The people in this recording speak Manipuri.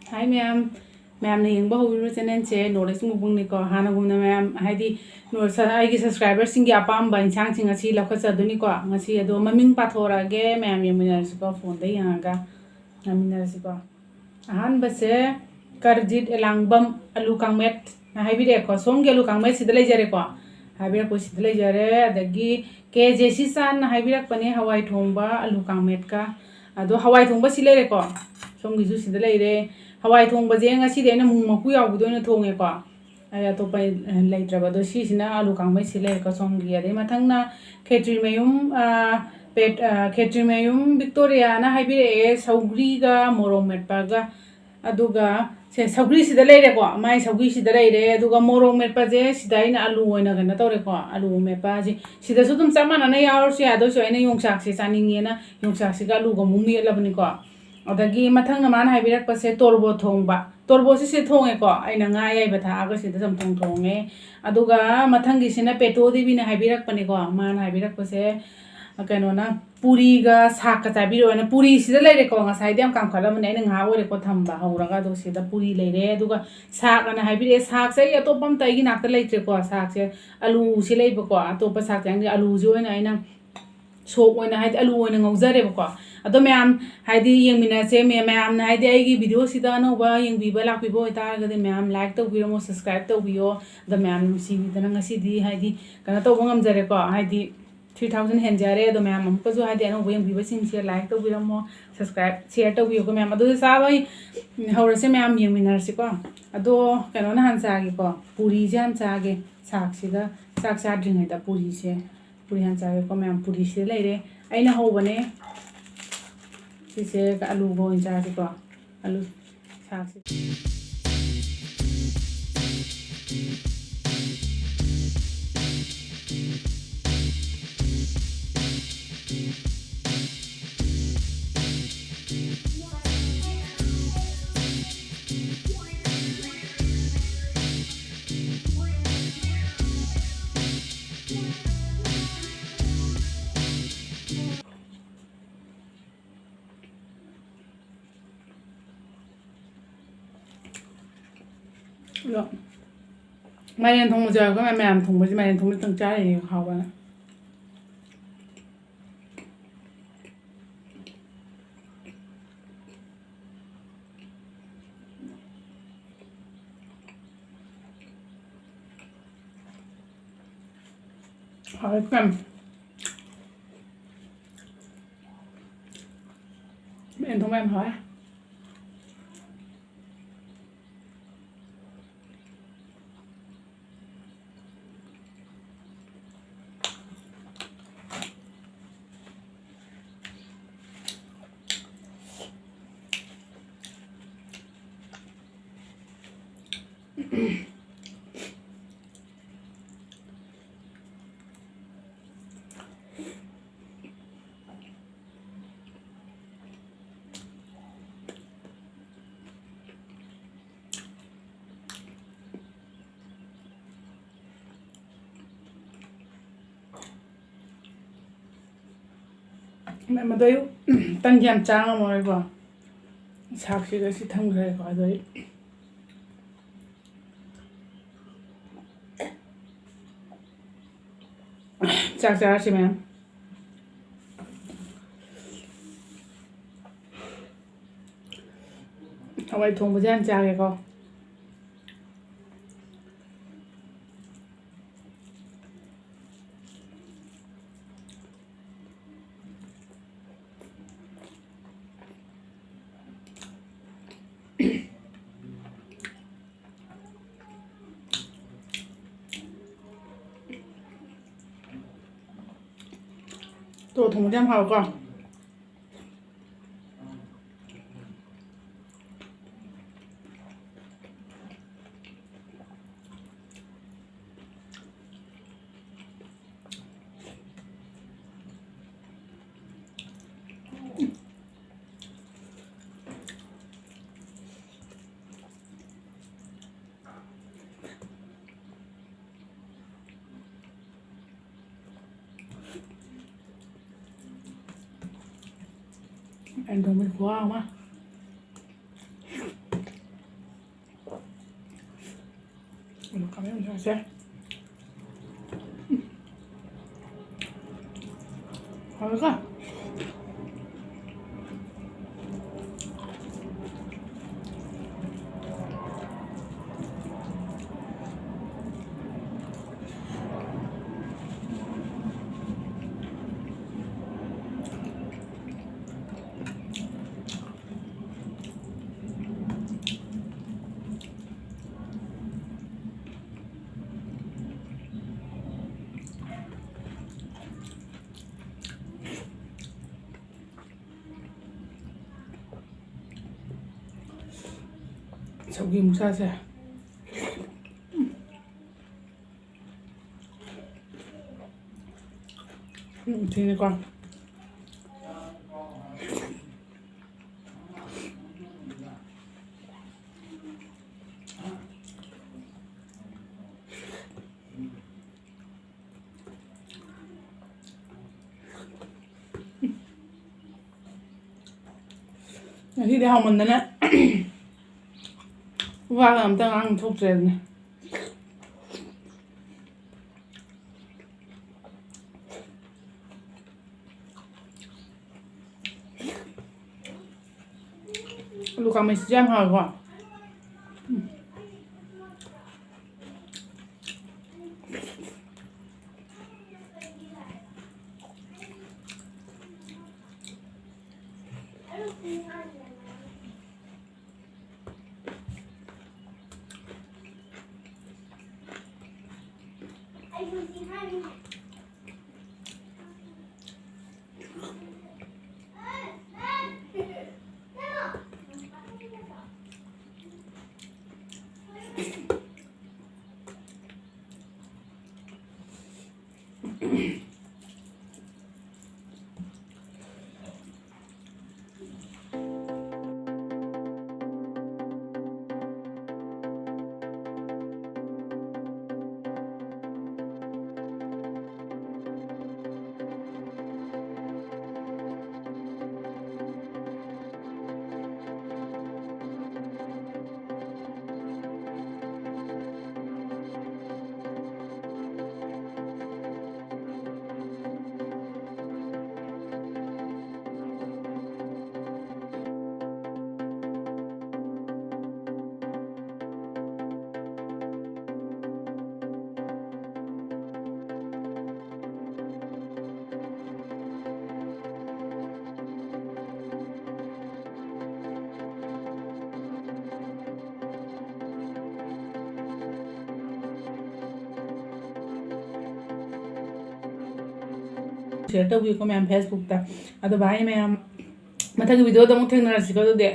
Hi ma'am, ma'am ne yengba hobiru channel che knowledge mubung ni ko hanagumna ma'am haidi no sa ai subscribers singi apam ba insang singa si lakha chaduni ko ngasi ado maming pathora ge ma'am yemina ko phone dai yanga namina si ko ahan base karjit elangbam alu kangmet na haibire ko somge alu kangmet sidalai jare ko haibire ko sidalai jare adagi ke jesi san haibirak pane hawai thongba alu kangmet ka ado hawai thongba silere ko somgi ju sidalai re hawai thongba je ngasi de na mung maku yaw do na thonge ko aya to pai laitraba do si sina alu kangmet silere ko somgi ade mathangna khetri mayum pet khetri mayum victoria na haibire saugri ga morong metpa ga aduga se saugri sida leire ko mai saugri sida leire aduga morong metpa je sida ina alu oina gana tore ko alu metpa je sida su tum samana na yaur se ado so ina yongsak se chaningi na yongsak se ga alu go mumi labni ko adagi mathang na man haibirak pa se torbo thongba torbo se thonge ko aina nga yai batha aga sida sam thonge aduga mathang gi sina peto devi na haibirak pani ko man haibirak pa se kano na puri ga sak ka tabiro na puri sida leire ko nga sai dem kam khala mane nga ore ko thamba hauraga do sida puri leire aduga sak na haibire sak sai atopam tai gi nakta leitre ko sak se alu si leiba ko atopa sak yang alu jo na aina sok oina haidi alu oina ngaujare ko ado ma'am haidi yengmina se ma'am na haidi ai gi video sida no ba yengbiba lakbibo ita ga de ma'am like to biro mo subscribe to biyo the ma'am si bidana ngasi di haidi kana to bangam jare ko haidi 3000 henjare ado ma'am amko jo haidi ano boyeng biba sing share like to biro mo subscribe share to biyo ko ma'am ado sa bai haurase ma'am yengmina se ko ado kana na han sa gi ko puri jam sa ge sak siga sak sa dring da puri se puri han sa ge ko ma'am puri se leire aina hobane sise ka alu go incha si ko alu sak si lo mayan thong ja ko ma'am thong ba mayan thong tang cha ni khaw ba hỏi cầm em thông em hỏi mẹ mà đây tan nhảm trang mà rồi sạc thì cái gì thằng người có đấy sạc sạc gì mẹเอาไว้ทงไปย่างจางเลยก็ตัวทงย่างเผาก่อนanh đồng mình quá không á Aduh, kami udah sih. Apa kah? Sầu musa sih. Sini con. Khi đi học mình đấy nè. Và làm tao ăn thuốc rồi nè. Luka may sejam harga. Share tꯧꯕꯤꯌꯨꯀꯣ ꯃꯌꯥꯝ ꯐꯦꯁꯕꯨꯛꯇ ꯑꯗꯣ ꯚꯥꯏ ꯃꯌꯥꯝ ꯃꯊꯪꯒꯤ ꯚꯤꯗꯤꯑꯣꯗ ꯑꯃꯨꯛ ꯊꯦꯡꯅꯔꯁꯤꯀꯣ ꯑꯗꯨꯗꯤ